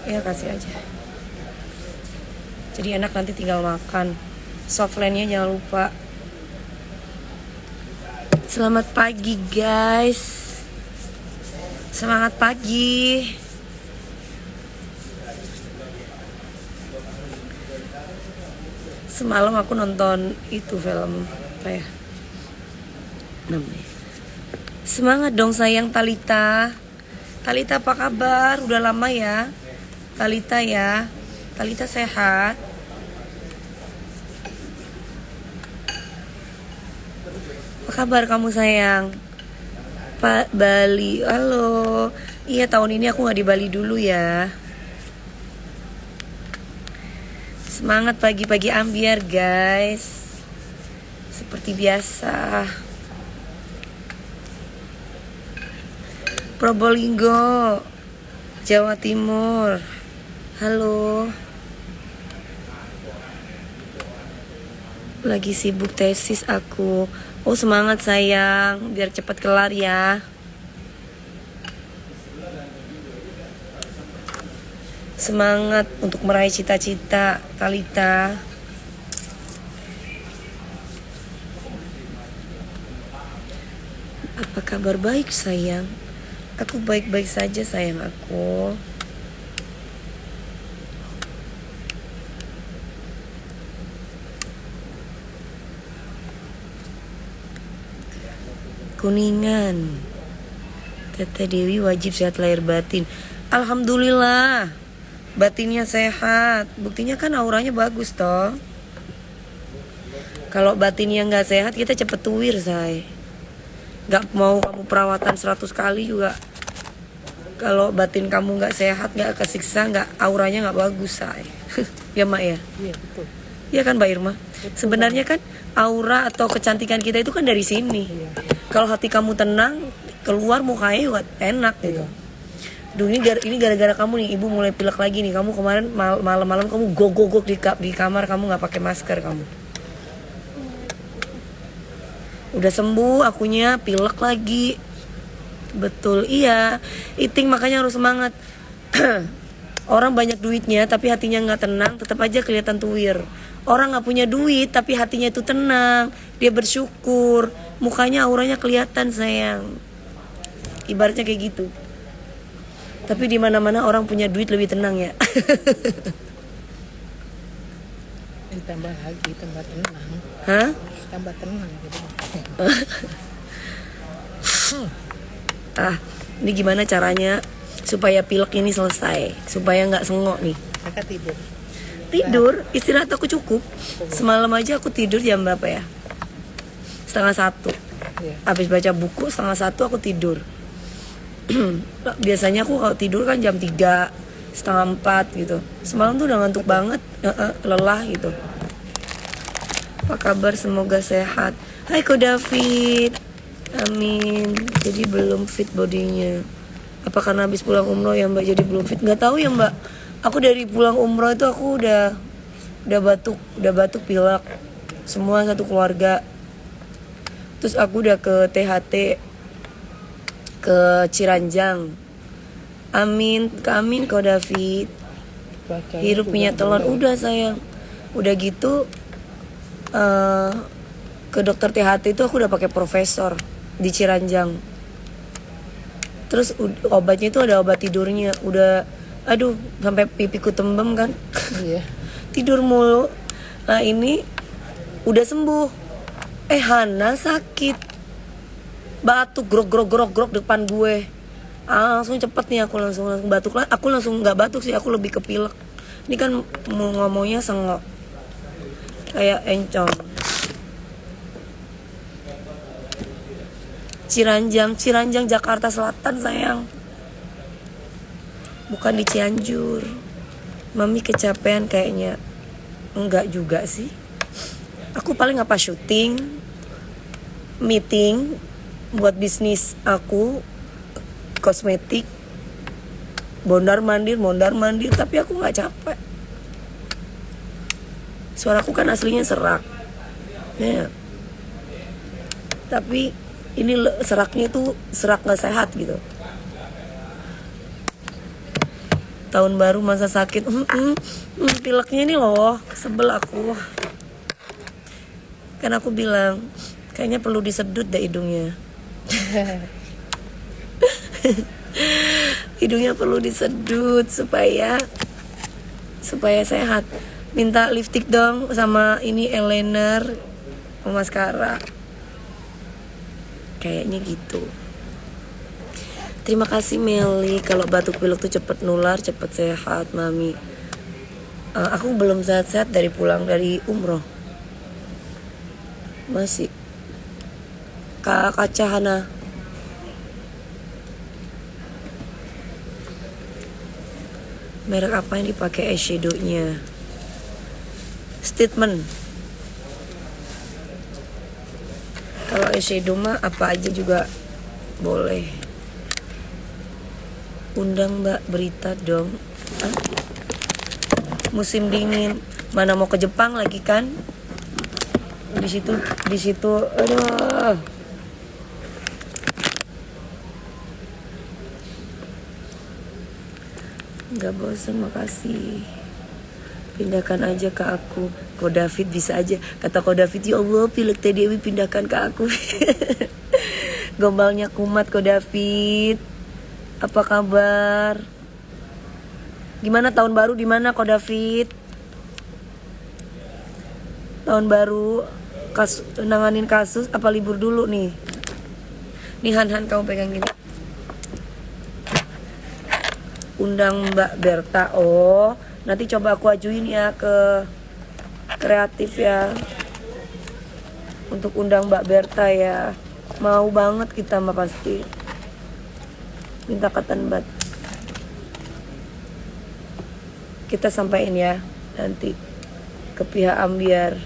Ya kasih aja. Jadi enak nanti tinggal makan. Softlandnya jangan lupa. Selamat pagi guys. Semangat pagi. Semalam aku nonton itu film apa ya namanya. Semangat dong sayang Talita. Talita apa kabar? Udah lama ya Talita ya. Talita sehat? Apa kabar kamu sayang? Pak Bali, halo. Iya tahun ini aku gak di Bali dulu ya. Semangat pagi-pagi ambiar guys. Seperti biasa. Probolinggo, Jawa Timur. Halo. Lagi sibuk tesis aku. Oh semangat sayang, biar cepat kelar ya. Semangat untuk meraih cita-cita Talita. Apa kabar baik sayang? Aku baik-baik saja sayang aku. Kuningan. Teteh Dewi wajib sehat lahir batin. Alhamdulillah. Batinnya sehat. Buktinya kan auranya bagus toh. Kalau batinnya nggak sehat kita cepet tuwir say. Nggak mau kamu perawatan 100 kali juga. Kalau batin kamu nggak sehat, nggak kesiksa, nggak auranya nggak bagus say. Ya mak ya. Iya betul. Iya kan Mbak Irma. Sebenarnya kan aura atau kecantikan kita itu kan dari sini. Iya. Kalau hati kamu tenang, keluar mukanya juga enak gitu. Duh ini gara-gara kamu nih, ibu mulai pilek lagi nih. Kamu kemarin malam-malam kamu gogok di kamar, kamu nggak pakai masker kamu. Udah sembuh, akunya pilek lagi. Betul, iya. Eating makanya harus semangat. Orang banyak duitnya tapi hatinya nggak tenang, tetap aja kelihatan tuwir. Orang nggak punya duit tapi hatinya itu tenang, dia bersyukur, mukanya auranya kelihatan sayang. Ibaratnya kayak gitu. Tapi di mana-mana orang punya duit lebih tenang ya. Tambah lagi, tambah tenang. Hah? Tambah tenang gitu. Ini gimana caranya supaya pilek ini selesai, supaya nggak sengok nih. Mereka tidur. Tidur, istirahat aku cukup. Semalam aja aku tidur jam berapa ya? 12:30. Iya. Habis baca buku 1:30 aku tidur. Biasanya aku kalau tidur kan jam 3, 3:30 gitu. Semalam tuh udah ngantuk banget, lelah gitu. Apa kabar? Semoga sehat. Hai Ko David. Amin. Jadi belum fit bodinya. Apa karena habis pulang umroh ya Mbak jadi belum fit? Nggak tahu ya Mbak. Aku dari pulang umroh itu aku udah batuk pilek. Semua satu keluarga. Terus aku udah ke THT, ke Ciranjang. Amin Ko David. Bacanya Hirup juga minyak telon boleh. udah sayang. Udah gitu ke dokter THT itu aku udah pakai profesor di Ciranjang. Terus obatnya itu ada obat tidurnya. Udah aduh sampai pipiku tembem kan. Iya. Tidur mulu. Nah ini udah sembuh. Hana sakit. Batuk grok depan gue. Langsung cepet nih aku langsung batuk. Aku langsung nggak batuk sih, aku lebih ke pilek. Ini kan mau ngomongnya sengok. Kayak encong. Ciranjang Jakarta Selatan sayang. Bukan di Cianjur. Mami kecapean kayaknya. Enggak juga sih. Aku paling apa syuting, meeting buat bisnis aku, kosmetik, mondar mandir, tapi aku nggak capek. Suaraku kan aslinya serak, ya. Tapi ini seraknya itu serak nggak sehat gitu. tahun baru masa sakit. Pileknya ini loh, sebel aku. Kan aku bilang kayaknya perlu disedut deh hidungnya. Hidungnya perlu disedut supaya sehat. Minta lipstick dong sama ini eyeliner, maskara. Kayaknya gitu. Terima kasih Meli. Kalau batuk pilek tuh cepet nular, cepet sehat, Mami. Aku belum sehat-sehat dari pulang dari umroh. Masih. Kak Cahana. Merek apa yang dipakai eyeshadow-nya? Statement. Kalau eyeshadow mah apa aja juga boleh. Undang Mbak berita dong. Musim dingin. Mana mau ke Jepang lagi kan? Di situ. Aduh. Nggak bosan, makasih. Pindahkan aja ke aku. Ko David bisa aja. Kata Ko David, ya Allah pilek Teh Dewi pindahkan ke aku. Gombalnya kumat Ko David. Apa kabar? Gimana tahun baru di mana Ko David? Tahun baru nanganin kasus apa libur dulu nih? Nih Han kamu pegang gini. Undang Mbak Berta. Oh, nanti coba aku ajuin ya ke kreatif ya. Untuk undang Mbak Berta ya. Mau banget kita mah pasti. Minta katan bat. Kita sampaikan ya nanti ke pihak Ambiar.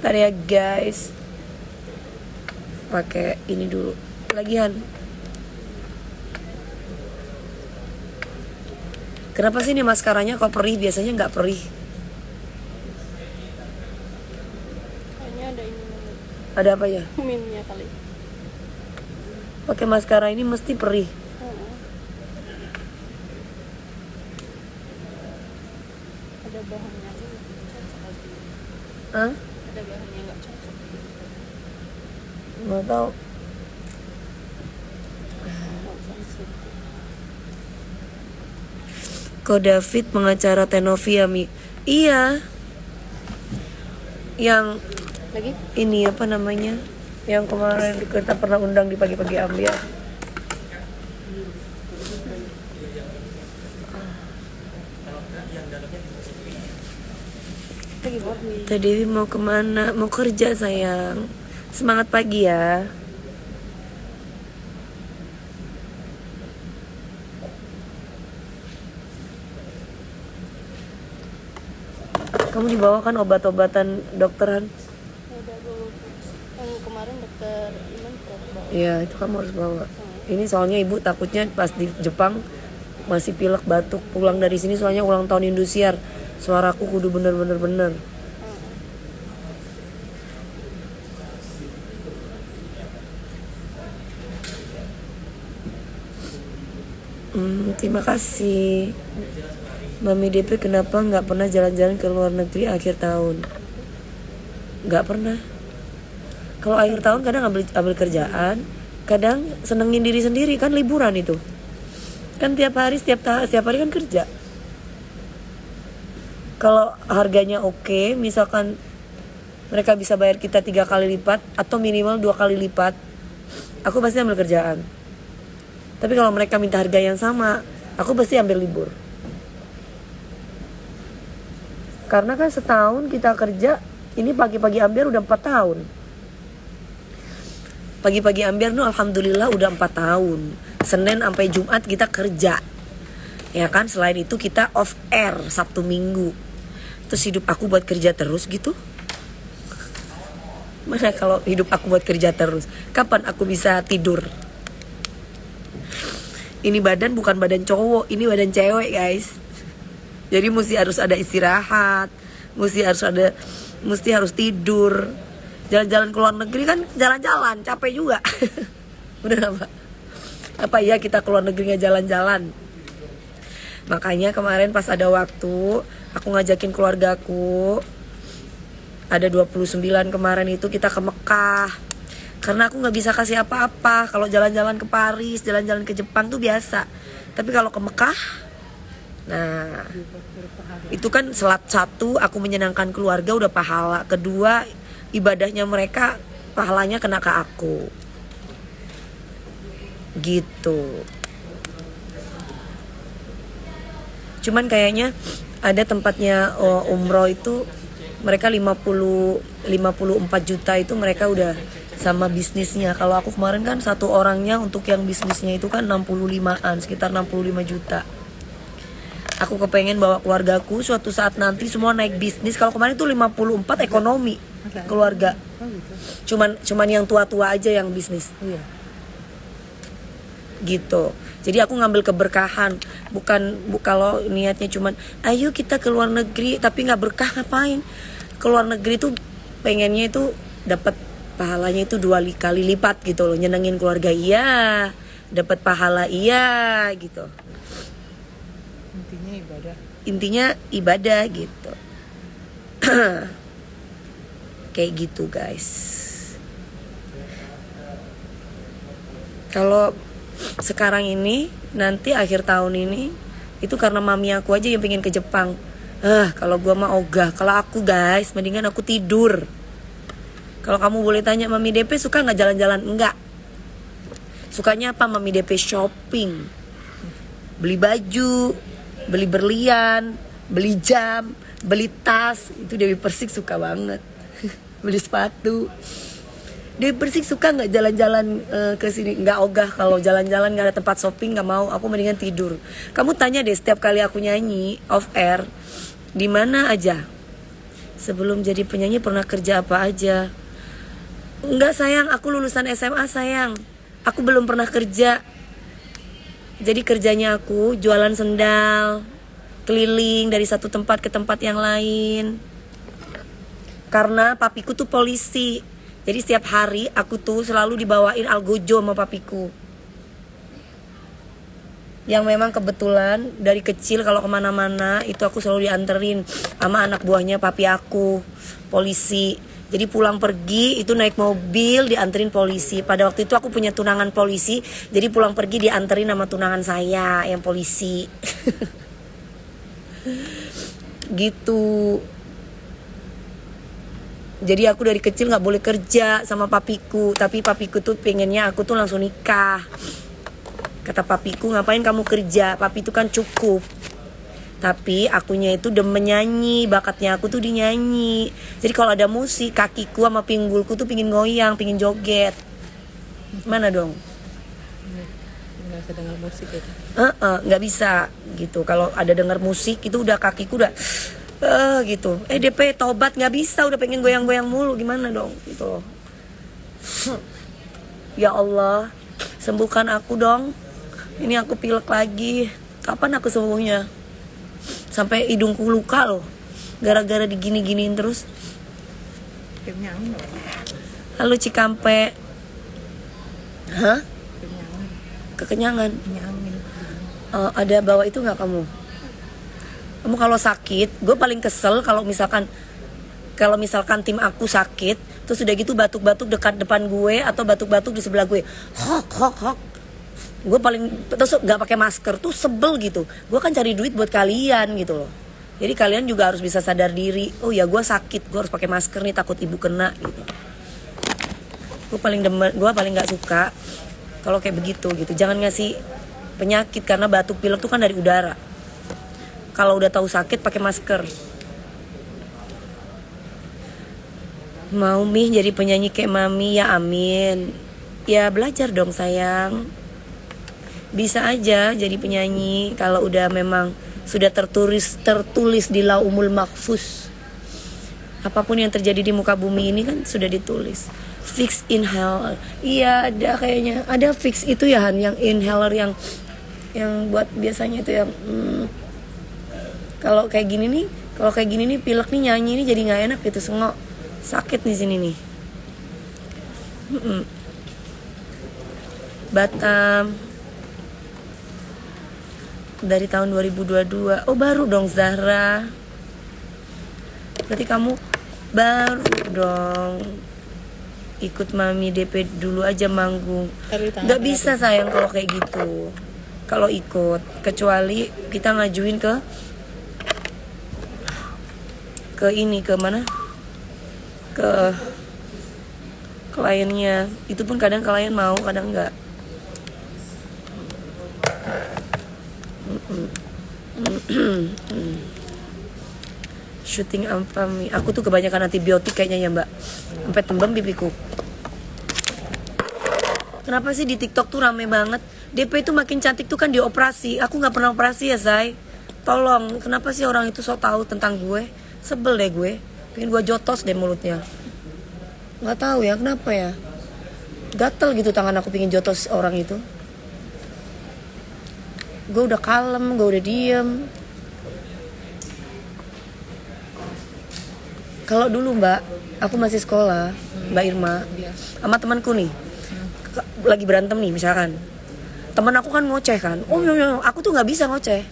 Ntar ya guys. Pakai ini dulu. Lagian. Kenapa sih ini maskaranya kok perih? Biasanya nggak perih. Kayaknya ada ini. Ada apa ya? Minnya kali. Pakai maskara ini mesti perih. Ada bahannya ini cocok lagi. Hah? Ada bahannya nggak cocok. Nggak tahu. Nggak usah isi. Ko David pengacara Tenovia Mi. Iya. Yang Lagi? ini apa namanya? Yang kemarin kita pernah undang di pagi-pagi Ambiar. Lagi buat nih. Teh Dewi mau kemana? Mau kerja sayang. Semangat pagi ya. Kamu dibawakan obat-obatan dokteran? Udah gue yang kemarin dokter Iman udah bawa. Iya, itu kamu harus bawa. Ini soalnya ibu takutnya pas di Jepang masih pilek batuk. Pulang dari sini soalnya ulang tahun Indosiar. Suaraku kudu bener. Terima kasih. Mami DP kenapa nggak pernah jalan-jalan ke luar negeri akhir tahun? Nggak pernah. Kalau akhir tahun kadang ambil kerjaan, kadang senengin diri sendiri kan liburan itu. Kan tiap hari setiap hari kan kerja. Kalau harganya oke, misalkan mereka bisa bayar kita 3 kali lipat atau minimal 2 kali lipat, aku pasti ambil kerjaan. Tapi kalau mereka minta harga yang sama, aku pasti ambil libur. Karena kan setahun kita kerja, ini pagi-pagi Ambiar udah 4 tahun. Pagi-pagi Ambiar tuh alhamdulillah udah 4 tahun. Senin sampai Jumat kita kerja. Ya kan, selain itu kita off air Sabtu Minggu. Terus hidup aku buat kerja terus gitu. Mana kalau hidup aku buat kerja terus, kapan aku bisa tidur? Ini badan bukan badan cowok, ini badan cewek guys. Jadi mesti harus ada istirahat, mesti harus tidur. Jalan-jalan ke luar negeri kan jalan-jalan, capek juga. Udah apa? Apa iya kita keluar negeri nggak jalan-jalan? Makanya kemarin pas ada waktu, aku ngajakin keluargaku. Ada 29 kemarin itu kita ke Mekah. Karena aku nggak bisa kasih apa-apa. Kalau jalan-jalan ke Paris, jalan-jalan ke Jepang tuh biasa. Tapi kalau ke Mekah, nah itu kan satu aku menyenangkan keluarga udah pahala. Kedua ibadahnya mereka pahalanya kena ke aku. Gitu. Cuman kayaknya ada tempatnya umroh itu mereka 54 juta itu mereka udah sama bisnisnya. Kalau aku kemarin kan satu orangnya untuk yang bisnisnya itu kan 65-an, sekitar 65 juta. Aku kepengen bawa keluargaku suatu saat nanti semua naik bisnis. Kalau kemarin tuh 54 ekonomi keluarga. Oh gitu. Cuman yang tua-tua aja yang bisnis. Iya. Gitu. Jadi aku ngambil keberkahan, kalau niatnya cuman ayo kita ke luar negeri tapi nggak berkah ngapain? Ke luar negeri tuh pengennya itu dapat pahalanya itu 2 kali lipat gitu loh, nyenengin keluarga iya, dapat pahala iya gitu. Intinya ibadah. Intinya ibadah gitu. Kayak gitu guys. Kalau sekarang ini nanti akhir tahun ini itu karena mami aku aja yang pengen ke Jepang. Kalau gua mah ogah. Kalau aku guys mendingan aku tidur. Kalau kamu boleh tanya mami DP suka nggak jalan-jalan? Enggak. Sukanya apa mami DP? Shopping, beli baju, beli berlian, beli jam, beli tas. Itu Dewi Persik suka banget. Beli sepatu. Dewi Persik suka nggak jalan-jalan ke sini? Nggak ogah. Kalau jalan-jalan nggak ada tempat shopping nggak mau. Aku mendingan tidur. Kamu tanya deh setiap kali aku nyanyi off air, di mana aja? Sebelum jadi penyanyi pernah kerja apa aja? Enggak sayang, aku lulusan SMA sayang. Aku belum pernah kerja. Jadi kerjanya aku jualan sendal, keliling dari satu tempat ke tempat yang lain. Karena papiku tuh polisi. Jadi setiap hari aku tuh selalu dibawain algojo sama papiku. Yang memang kebetulan dari kecil kalau kemana-mana itu aku selalu dianterin sama anak buahnya papi aku, polisi. Jadi pulang pergi itu naik mobil dianterin polisi. Pada waktu itu aku punya tunangan polisi, jadi pulang pergi dianterin sama tunangan saya yang polisi. Gitu. Jadi aku dari kecil nggak boleh kerja sama papiku, tapi papiku tuh pengennya aku tuh langsung nikah. Kata papiku, ngapain kamu kerja? Papi itu kan cukup. Tapi akunya itu demen nyanyi, bakatnya aku tuh di nyanyi. Jadi kalau ada musik, kakiku sama pinggulku tuh pingin goyang, pingin joget. Mana dong? Nggak bisa dengar musik ya. Nggak bisa gitu. Kalau ada dengar musik itu udah kakiku udah gitu. DP tobat nggak bisa, udah pengen goyang-goyang mulu, gimana dong gitu loh. Ya Allah, sembuhkan aku dong. Ini aku pilek lagi. Kapan aku sembuhnya? Sampai hidungku luka loh, gara-gara digini-giniin terus. Kenyang. Halo Cikampe. Hah? Kenyang. Kekenyangan. Kenyangin. Ada bawa itu nggak kamu? Kamu kalau sakit, gue paling kesel kalau misalkan tim aku sakit, terus udah gitu batuk-batuk dekat depan gue atau batuk-batuk di sebelah gue, hok. Gue paling terus nggak pakai masker tuh sebel gitu. Gue kan cari duit buat kalian gitu loh. Jadi kalian juga harus bisa sadar diri. Oh ya gue sakit, gue harus pakai masker nih takut ibu kena gitu. Gue paling nggak suka kalau kayak begitu gitu. Jangan ngasih penyakit karena batuk pilek tuh kan dari udara. Kalau udah tahu sakit pakai masker. Mau Mih jadi penyanyi kayak Mami? Ya amin. Ya belajar dong sayang. Bisa aja jadi penyanyi kalau udah memang sudah tertulis di Lauhul Mahfuz. Apapun yang terjadi di muka bumi ini kan sudah ditulis. Fix inhaler. Iya ada kayaknya. Ada fix itu ya Han, yang inhaler yang buat biasanya itu yang kalau kayak gini nih pilek nih nyanyi nih jadi nggak enak gitu, sengok, sakit di sini nih. Batam. Dari tahun 2022. Oh baru dong Zahra. Berarti kamu baru dong. Ikut Mami DP dulu aja manggung. Gak bisa sayang kalau kayak gitu. Kalau ikut, kecuali kita ngajuin ke ini, ke mana? Ke kliennya. Itu pun kadang klien mau, kadang enggak. Syuting apa Mi? Aku tuh kebanyakan antibiotik kayaknya ya mbak. Sampai tembem pipiku. Kenapa sih di TikTok tuh rame banget? DP itu makin cantik tuh kan dioperasi. Aku nggak pernah operasi ya Zai. Tolong, kenapa sih orang itu so tahu tentang gue? Sebel deh gue. Pengen gue jotos deh mulutnya. Nggak tahu ya kenapa ya. Gatel gitu tangan aku pengen jotos orang itu. Gue udah kalem, gue udah diem. Kalau dulu mbak, aku masih sekolah, Mbak Irma, sama temanku nih, lagi berantem nih misalkan, teman aku kan ngoceh kan, aku tuh nggak bisa ngoceh,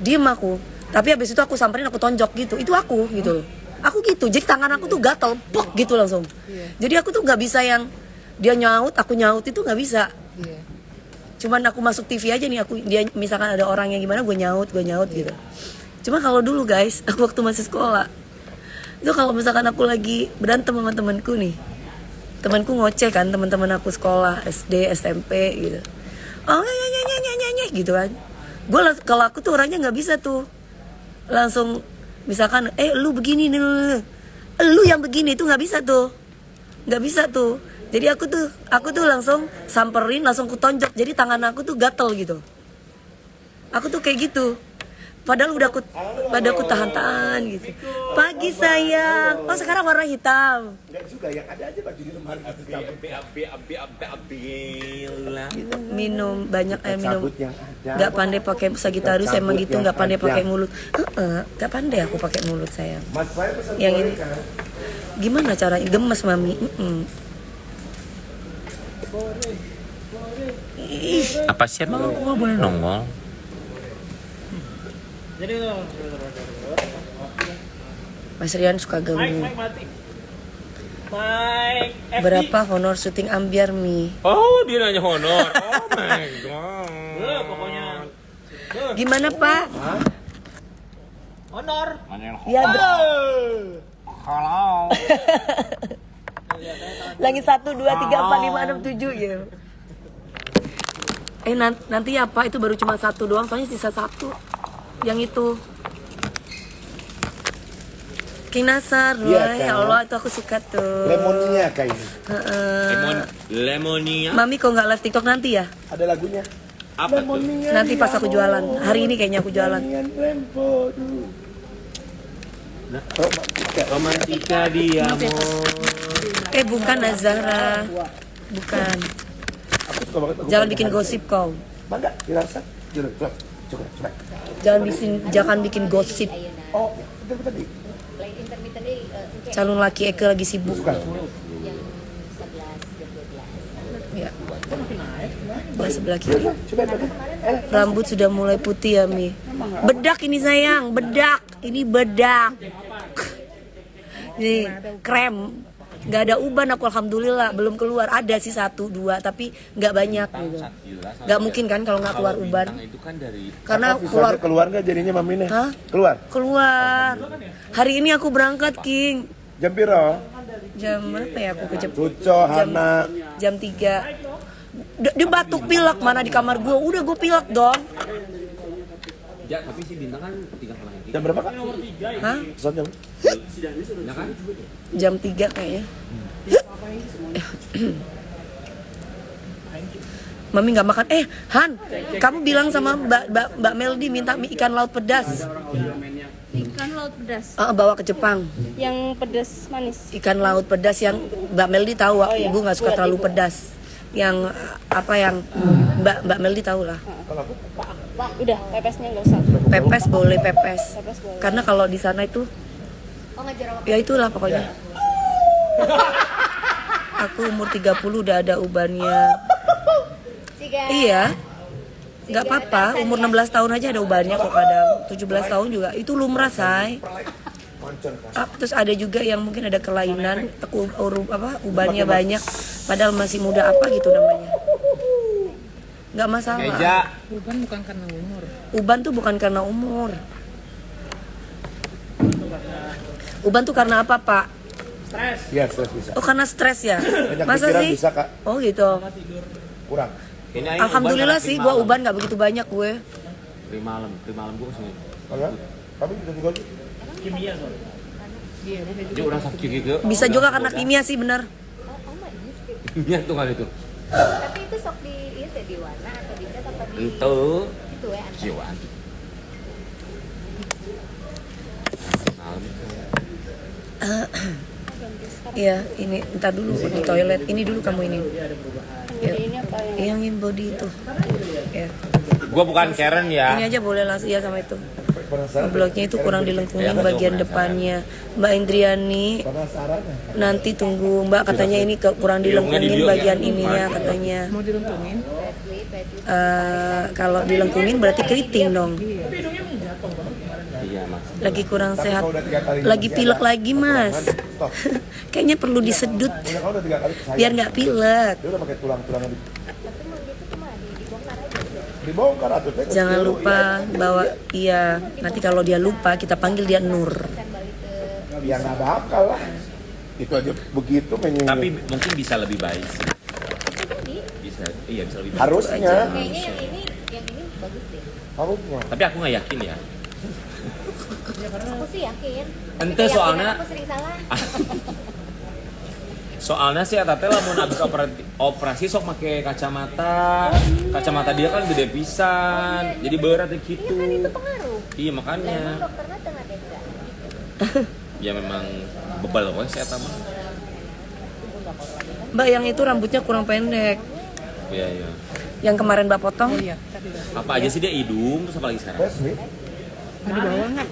diem aku, tapi habis itu aku samperin, aku tonjok gitu, itu aku gitu loh, aku gitu, jadi tangan aku tuh gatel, pok gitu langsung, jadi aku tuh nggak bisa yang dia nyaut, aku nyaut itu nggak bisa, cuman aku masuk TV aja nih, dia misalkan ada orang yang gimana, gue nyaut gitu, cuma kalau dulu guys, aku waktu masih sekolah itu kalau misalkan aku lagi berantem sama temanku nih, temanku ngoceh kan, teman-teman aku sekolah SD SMP gitu, oh nyanyi gitu kan, kalau aku tuh orangnya nggak bisa tuh langsung misalkan lu begini nih, lu yang begini tuh nggak bisa tuh, jadi aku tuh langsung samperin, langsung kutonjok, jadi tangan aku tuh gatel gitu, aku tuh kayak gitu. Padahal udah aku tahan-tahan gitu. Pagi sayang. Oh sekarang warna hitam. Enggak juga, yang ada aja baju di lemari Gitu. Minum banyak air minum. Cabut yang ada. Gak pandai pakai Sagittarius emang gitu, gak pandai pakai mulut. Gak pandai aku pakai mulut sayang. Mas saya pesan Yang goreng ini. kan. Gimana caranya? Gemes mami. Ih, Apa sih emang aku gak boleh nongol? Mas Rian suka ganggu. Berapa honor syuting Ambiar Mi? Oh, dia nanya honor. Oh my god. Pokoknya Gimana Pak? honor. Ya Halo. lagi 1, 2, 3, 4, 5, 6, 7 gitu. Nanti ya Pak, itu baru cuma 1 doang, soalnya sisa 1. Yang itu King Nasar, Iya, ya kan? Allah itu aku suka tuh. Lemoninya kayak ini. Lemonia. Mami kok nggak live TikTok nanti ya? Ada lagunya. Apa tuh? Nanti pas aku jualan. Hari ini kayaknya aku jualan. Tempo dulu. Romantika. Romantika dia mau. Bukan Nazara. Bukan. Aku suka banget lagu Jangan Panjang bikin Hari. gosip kau. Mangga, dirasa. Coba. Jangan bikin gosip. Oh, betul tadi. Calon laki Eke lagi sibuk. Suka. Ya. Nah, sebelah kiri. Coba tadi. Rambut sudah mulai putih ya Mi. Bedak ini sayang, bedak. Ini bedak. Nih, krem. Nggak ada uban aku alhamdulillah, belum keluar. Ada sih 1, 2 tapi nggak banyak gitu. Nggak mungkin kan kalau nggak keluar uban. Itu kan dari Karena Keluar nggak jadinya Mami nih? Hah? Keluar. Hari ini aku berangkat King. Jam piro? Jam berapa ya aku ke Jepang? Cuco, Hana. Jam 3. Dia batuk pilek mana di kamar gue. Udah gue pilek dong. Ya, tapi si Bintang kan tinggal sama yang Jam berapa Kak? Hah? Pesan jam. Ya kan? Jam 3 kayaknya. Mami nggak makan. Han, kamu bilang sama Mbak Meldi minta mie ikan laut pedas. Ikan laut pedas. Bawa ke Jepang. Yang pedas manis. Ikan laut pedas yang Mbak Meldi tahu. Ibu nggak suka terlalu pedas. Yang apa yang Mbak Meldi tahu lah. Udah, pepesnya nggak usah. Pepes boleh pepes. Pepes boleh. Karena kalau di sana itu ya itulah pokoknya. Aku umur 30 udah ada ubannya. Iya. Nggak apa-apa, umur 16 tahun aja ada ubannya kok kadang. 17 tahun juga, itu lumrah, say. Terus ada juga yang mungkin ada kelainan, ubannya banyak, padahal masih muda apa gitu namanya. Nggak masalah. Uban bukan karena umur. Uban tuh bukan karena umur. Uban tuh karena apa, Pak? Iya, stres bisa. Oh, karena stres ya? Banyak Masa pikiran sih? bisa, Kak. Oh gitu. Kurang. Alhamdulillah sih, gua uban nggak begitu banyak gue. Pri malam gue kesini. Kalau kami juga Iya, Dia orang sakit gitu. Bisa juga karena kimia sih, benar. Kimia tuh kali itu. Tapi itu sok di itu di warna atau di cat apa di Itu itu ya. jiwaan. Malam itu. Iya, ini entar dulu di toilet. Ini dulu kamu ini. Ya, Ini apa yang body itu. Ya. Gua bukan Karen ya. Ini aja boleh langsung ya sama itu. penasaran. Bloknya itu kurang dilengkungin bagian depannya. Mbak Indriani Penasaran. nanti tunggu Mbak, katanya ini kurang dilengkungin bagian ininya katanya. Mau dilengkungin? Kalau dilengkungin berarti keriting dong. Iya, Mas. Lagi kurang Tapi sehat. kalau udah 3 kali Lagi masih pilek ada lagi, Mas. stop. Kayaknya perlu disedut Udah kalau udah 3 kali saya. biar nggak pilek. Dia udah pakai tulang-tulangnya Tapi mau gitu cuma dibongkar aja. dibongkar atuh teh. Jangan lupa bawa, iya. Nanti kalau dia lupa kita panggil dia Nur. Kan balik ke Ya nggak bakal lah. Itu aja begitu menyinggung. Tapi mungkin bisa lebih baik sih. Bisa, iya bisa lebih baik. Harusnya. kayaknya yang ini bagus deh. Harusnya. Tapi aku nggak yakin ya. Aku sih yakin. Ente Keyakinan soalnya- aku sering salah. Soalnya sih Tete lamun abis operasi sok make kacamata. Kacamata dia kan gede pisan. Jadi berat gitu. Iya kan itu pengaruh. Iya Lah, makanya. emang dokternya tengah tega. Ya memang bebal pokoknya saya tahu. Mbak, yang itu rambutnya kurang pendek. Iya iya. Yang kemarin Mbak potong. Iya, tadi dah. Apa aja sih dia hidung terus apa lagi sekarang? Resmi. Mau dibawa nggak?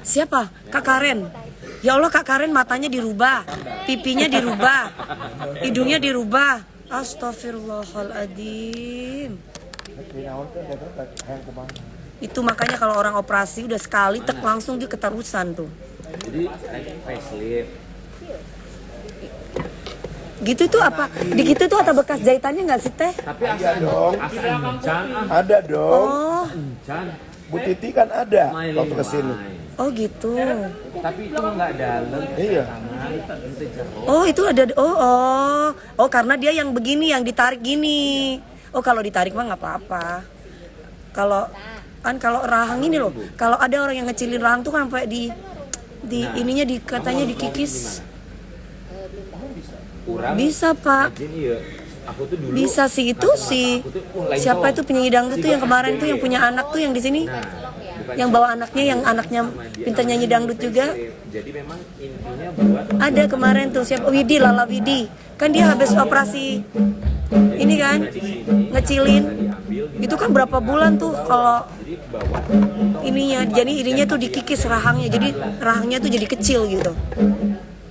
Siapa? Kak Karen. Ya Allah, Kak Karen matanya dirubah, pipinya dirubah, hidungnya dirubah. Astagfirullahaladzim. Itu makanya kalau orang operasi udah sekali tek langsung dia ketarusan tuh. Jadi facelift. Gitu itu apa? Di gitu tuh ada bekas jahitannya nggak sih teh? Tapi Iya dong. asa encan Ada dong. Oh, encan. Bu Titi kan ada waktu kesini. oh gitu. Tapi itu nggak dalam. Iya. Oh itu ada. Oh karena dia yang begini, yang ditarik gini. Oh kalau ditarik mah nggak apa-apa. Kalau kalau rahang ini loh, kalau ada orang yang ngecilin rahang tuh kan sampai di ininya katanya dikikis. Kurang. Bisa Pak. Jadi ya, aku tuh dulu. Bisa sih itu sih. Siapa itu penyanyi dangdut tuh yang kemarin tuh yang punya anak tuh yang di sini? Yang bawa anaknya, yang anaknya pintar nyanyi dangdut juga. Jadi memang intinya buat Ada kemarin tuh siapa? Widi, Lala Widi. Kan dia habis operasi ini kan ngecilin. Itu kan berapa bulan tuh kalau ininya. Jadi ininya tuh dikikis rahangnya. Jadi rahangnya tuh jadi kecil gitu.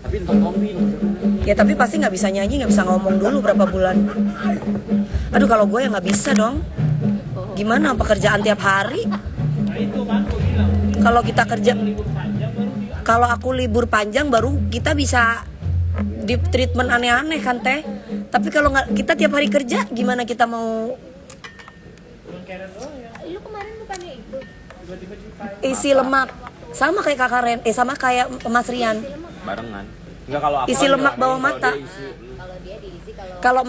tapi untuk kombi Ya tapi pasti nggak bisa nyanyi, nggak bisa ngomong dulu berapa bulan. Aduh kalau gue ya nggak bisa dong. Gimana pekerjaan tiap hari? Kalau kita kerja, kalau aku libur panjang baru kita bisa di treatment aneh-aneh kan teh. Tapi kalau nggak kita tiap hari kerja, gimana kita mau Lu kemarin bukannya itu isi lemak? Sama kayak Kak Karen, sama kayak Mas Rian. barengan. Enggak kalau aku Isi kan lemak nyaranin bawah kalau mata. dia isi- kalau dia diisi kalau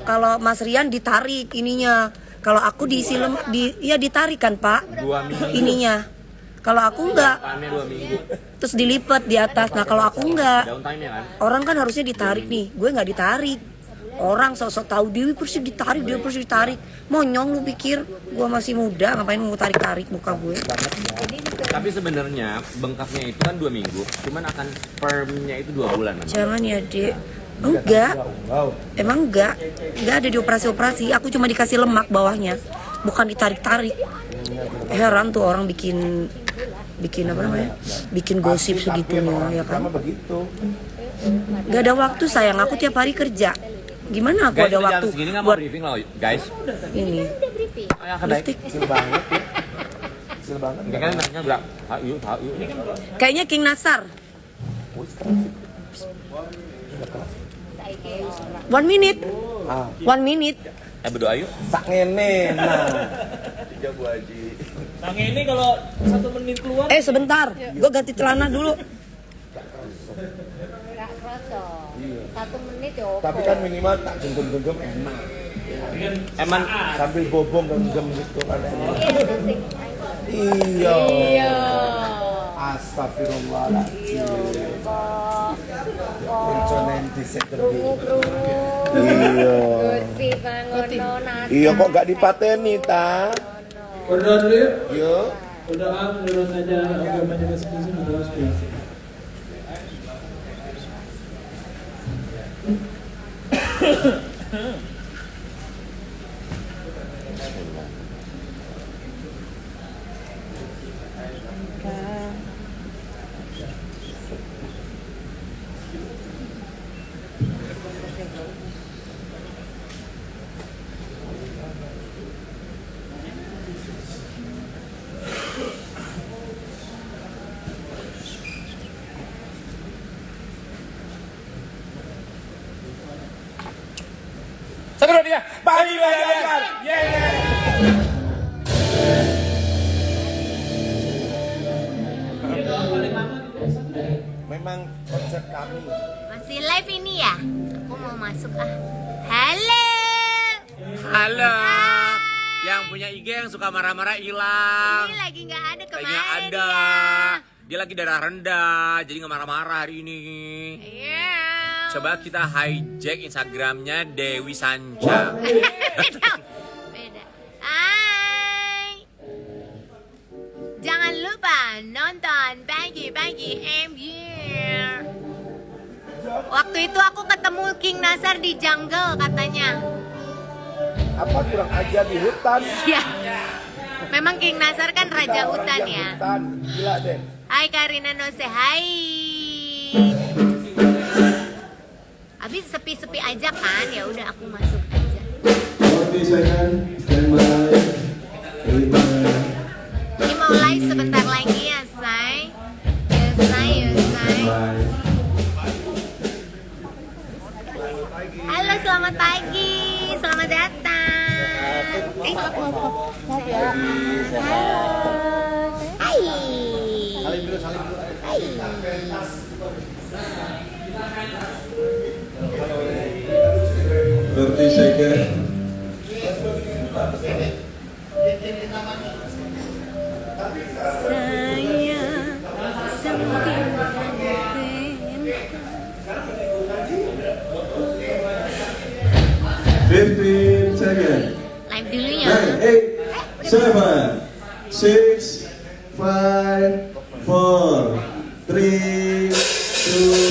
Kalau Mas Rian ditarik ininya. Kalau aku diisi lemak ya ditarik kan Pak 2 minggu. ininya. Kalau aku enggak, Tahannya 2 minggu. terus dilipat di atas. Nah kalau aku enggak, Down time ya kan? orang kan harusnya ditarik nih. Gue nggak ditarik. Orang sok-sok tahu diri persis ditarik, dia persis ditarik. Monyong lu pikir gue masih muda, ngapain mau tarik-tarik muka gue? Tapi sebenarnya bengkaknya itu kan 2 minggu, cuman akan firmnya itu 2 bulan. Jangan ya dek. Enggak, emang enggak ada di operasi-operasi. Aku cuma dikasih lemak bawahnya, bukan ditarik-tarik. Heran tuh orang bikin apa namanya? Bikin gosip segitunya ya kan? Sama begitu. Gak ada waktu sayang, aku tiap hari kerja. Gimana aku Guys, ada udah waktu jam segini nggak mau buat briefing loh, guys. ini? Ayo kedai. Lipstick. Kecil banget ya. Kecil banget. Enggak kan nanya bilang, hayu. Kayaknya King Nasar. Wih, keras sih. 1 minute. Ah, 1 minute. Berdoa yuk. sak ngene nah. 3 Bu Haji. Nah ini kalau 1 menit keluar. Sebentar. Gue ganti celana dulu. Nggak kerasa. 1 menit ya. Tapi kan minimal tak genggam-genggam enak. Emang Sambil bobong genggam gitu kan enak. Iya. Iya. Astagfirullahaladzim. Penconen di sektor B. Iya. Gusti pangono nasi. Iya kok gak dipateni ta? Berdoa dulu yuk. Yuk. Berdoa menurut aja agamanya masing-masing terus biasa. satu dua tiga. Bagi bagian. Memang konsep kami. Masih live ini ya? Aku mau masuk ah. Halo. Halo. Yang punya IG yang suka marah-marah hilang. Ini lagi nggak ada Kayaknya kemarin ada. ya. Dia lagi darah rendah, jadi nggak marah-marah hari ini. Iya. Coba kita hijack Instagramnya Dewi Sanca. Beda. Hai. Jangan lupa nonton pagi-pagi MBR. Waktu itu aku ketemu King Nasar di jungle katanya. Apa kurang ajar di hutan? Ya. Memang King Nasar kan raja Kita orang hutan yang ya. Hutan. Gila deh. Hai Karina Nose, hai. Habis sepi-sepi aja kan? Ya udah aku masuk aja. 40 second, standby. 5, Ini mau live sebentar lagi ya, say. Ya, say, ya, say. 5. Halo, selamat pagi. Selamat datang. Maaf ya. Halo. Hai. Salim dulu, salim dulu. Hai. 30 second. Saya sempurna. 15 second. Live dulu ya. 9, 8, 7, 6, 5, 4, 3, 2,